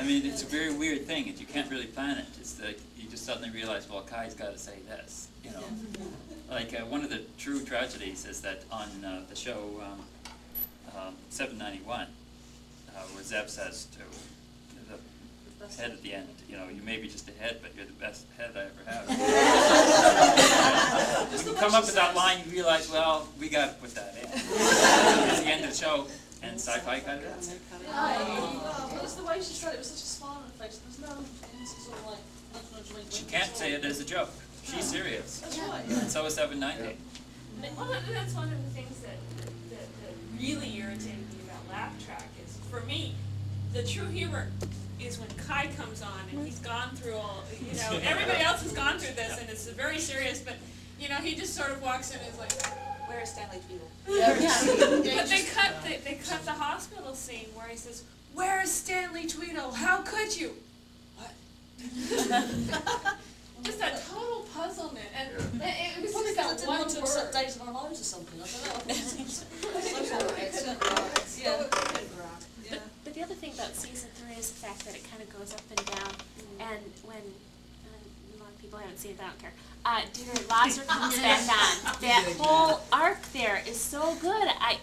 mean, it's a very weird thing. You can't really plan it. It's like you just suddenly realize, well, Kai's got to say this, you know. Like one of the true tragedies is that on the show 791, where Zeb says to the head at the end, you know, you may be just a head, but you're the best head I ever had. When you come up with that line, you realize, well, we got to put that in. It's the end of the show, and sci-fi cut it out. It was the way she said it, was such a smile on her face. There was no sort of like, She can't say it as a joke. She's serious. That's right. And so is 790. Well, that's one of the things that really irritated me about Laugh Track is, for me, the true humor is when Kai comes on and he's gone through all, you know, everybody else has gone through this and it's very serious, but, you know, he just sort of walks in and is like, Where's Stanley Tweedle? But they cut the hospital scene where he says, "Where's Stanley Tweedle? How could you?" What? Just a total puzzlement, and it was Probably just that because I didn't one want to accept word. days of our lives or something. I don't know. But the other thing about season 3 is the fact that it kind of goes up and down, and when a lot of people haven't seen it, but I don't care. Dear Lazar comes back on. That whole arc there is so good. I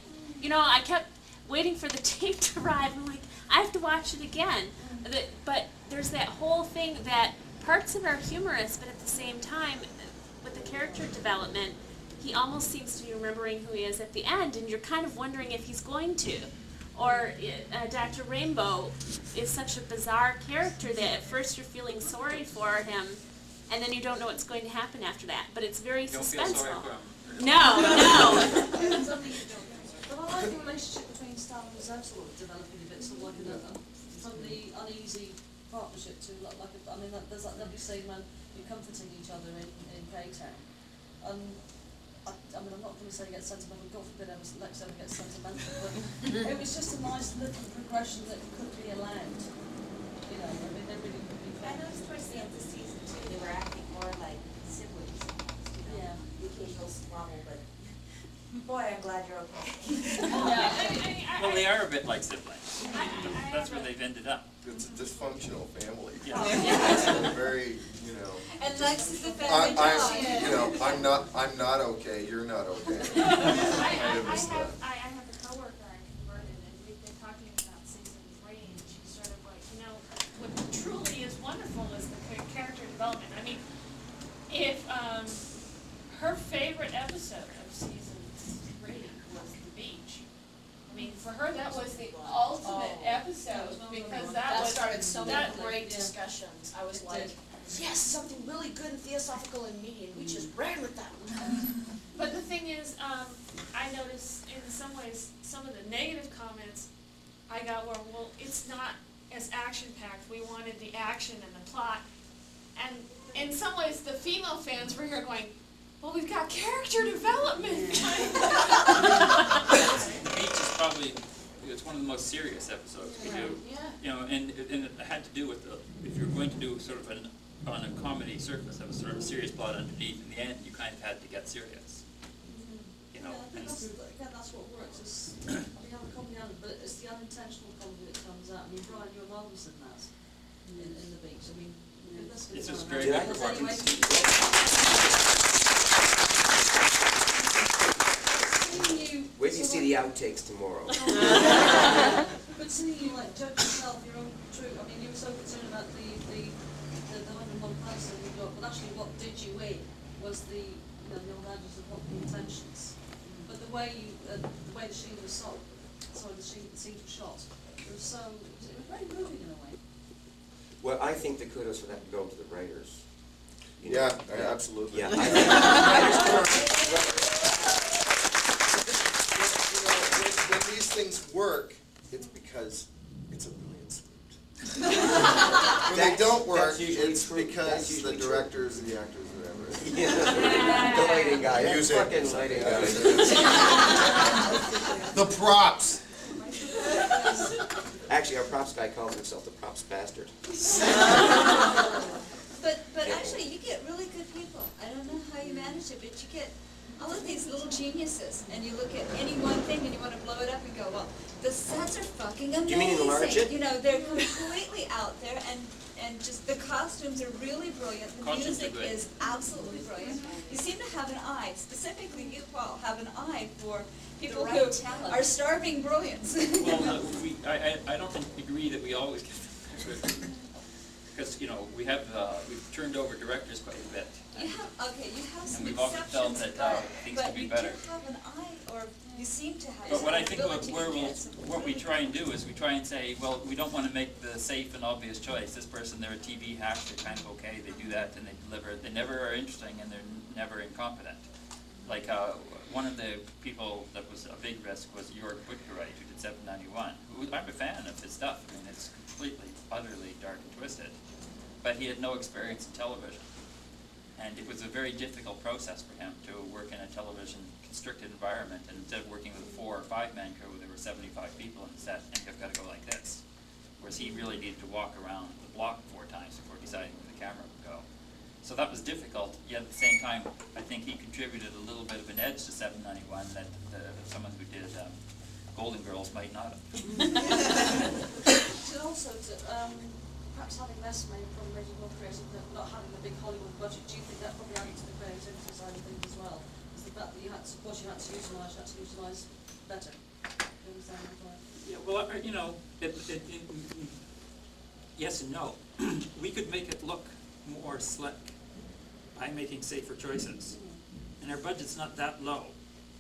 kept waiting for the tape to arrive. I'm like, I have to watch it again. But there's that whole thing that parts of it are humorous, but at the same time, with the character development, he almost seems to be remembering who he is at the end, and you're kind of wondering if he's going to. Or Dr. Rainbow is such a bizarre character that at first you're feeling sorry for him, and then you don't know what's going to happen after that. But it's very Don't suspenseful. feel sorry for him. No. But I like the relationship between Stan and Zeb sort of developing a bit, sort of like from the uneasy partnership to there's that lovely scene when you're comforting each other in K-Town. I'm not going to say get sentimental, God forbid Lex ever gets sentimental, but it was just a nice little progression that could be allowed. You know, I mean, they really could be I noticed towards the end of season 2 they were acting more like siblings. You know, the occasional squabble, but boy, I'm glad you're okay. Well, they are a bit like siblings. That's where they've ended up. It's a dysfunctional family. Yeah. It's a very, you know. And Lex is the family dog. You know, I'm not okay. You're not okay. I have a coworker I converted, and we've been talking about season 3, and she's sort of like, you know, what truly is wonderful is the character development. I mean, if her favorite episode of season 3 was the beach. I mean, for her that was the ultimate episode because that started so many great discussions. I was like, yes, something really good and theosophical in me, and we just ran with that. but the thing is, I noticed in some ways some of the negative comments I got were, well, it's not as action-packed. We wanted the action and the plot. And in some ways, the female fans were here going, well, we've got character development. The beach is probably, it's one of the most serious episodes we do. Yeah. You know, and it had to do with if you're going to do sort of on a comedy surface, have a sort of a serious plot underneath. In the end, you kind of had to get serious. You know, Yeah, I think that's what works. It's, I mean, I'm a comedy element, but it's the unintentional comedy that comes out. I mean, Brian, you're marvelous in that in the beach. I mean, that's it's good. just very Anyway, good performance. Wait till you see the outtakes tomorrow. But seeing you like judge yourself, your own truth. I mean, you were so concerned about the 101 pounds that you got, but actually, what did you win was the old adage of what the intentions. But the way the scene was shot, the scenes were shot, it was very moving in a way. Well, I think the kudos for that would go to the writers. You know? Yeah, absolutely. Yeah, I think writers When these things work, it's because it's a brilliant script. When they don't work, that's usually it's true. because That's the usually true. directors, the actors, whatever. Yeah. The lighting guy. That Music. fucking lighting guy. The props. Actually, our props guy calls himself the props bastard. But actually, you get really good people. I don't know how you manage it, but you get all of these little geniuses, and you look at any one thing and you wanna blow it up and go, well, the sets are fucking amazing. You mean enlarge it? You know, they're completely out there, and just the costumes are really brilliant, the Costumes are music good. is absolutely brilliant. You seem to have an eye, specifically you, Paul, have an eye for people The who right talent. are starving brilliance. Well, I don't agree that we always get them. Because, you know, we've turned over directors quite a bit. You have, okay, you have some And we've often felt exceptions, that, things could be better. But you do have an eye, or you seem to have But what I an think ability to get some what we really try and do is we try and say, well, we don't want to make the safe and obvious choice. This person, they're a TV hack, they're kind of okay, they do that and they deliver. They never are interesting and they're never incompetent. Like, one of the people that was a big risk was Jörg Buttgereit, who did 791. I'm a fan of his stuff. I mean, it's completely, utterly dark and twisted. But he had no experience in television. And it was a very difficult process for him to work in a television constricted environment, and instead of working with a 4 or 5 man crew, there were 75 people on the set, and you've got to go like this. Whereas he really needed to walk around the block 4 times before deciding where the camera would go. So that was difficult, yet at the same time, I think he contributed a little bit of an edge to 791 that someone who did Golden Girls might not have. So also, perhaps having less money from making more creative, but not having a big Hollywood budget, do you think that probably added to the creativity side of things as well? Is the fact that you had to, of course, you had to utilise better. Do you understand my point? Yeah, well, you know, yes and no. We could make it look more slick by making safer choices. And our budget's not that low,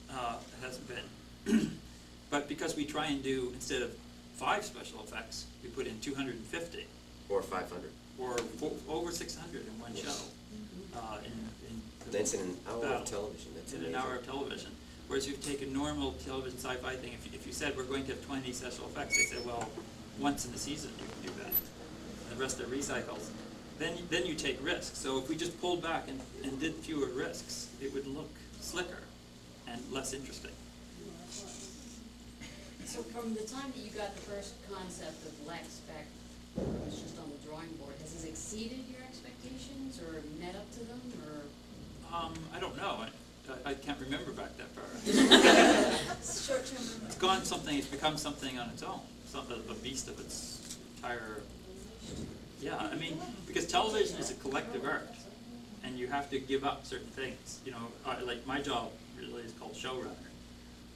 it hasn't been. But because we try and do, instead of 5 special effects, we put in 250. Or 500. Or over 600 in one show. That's in an hour battle. of television, that's In amazing. an hour of television. Whereas if you take a normal television sci-fi thing, if you said we're going to have 20 special effects, they say, well, once in the season you can do that. And the rest are recycles. Then you take risks. So if we just pulled back and did fewer risks, it would look slicker and less interesting. So from the time that you got the first concept of Lex back, it was just on the drawing board, has it exceeded your expectations or met up to them, or? I don't know. I can't remember back that far. short-term memory. It's become something on its own. A beast of its entire, yeah, I mean, because television is a collective art, and you have to give up certain things. You know, like my job really is called showrunner,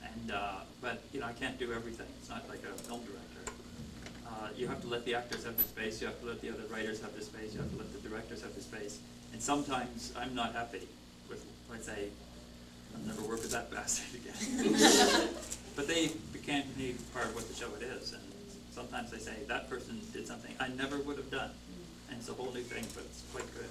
and but you know, I can't do everything. It's not like a film director. You have to let the actors have their space. You have to let the other writers have their space. You have to let the directors have their space. And sometimes I'm not happy with, let's say, I'll never work with that bastard again. But they became part of what the show it is, and sometimes they say that person did something I never would have done, and it's a whole new thing, but it's quite good.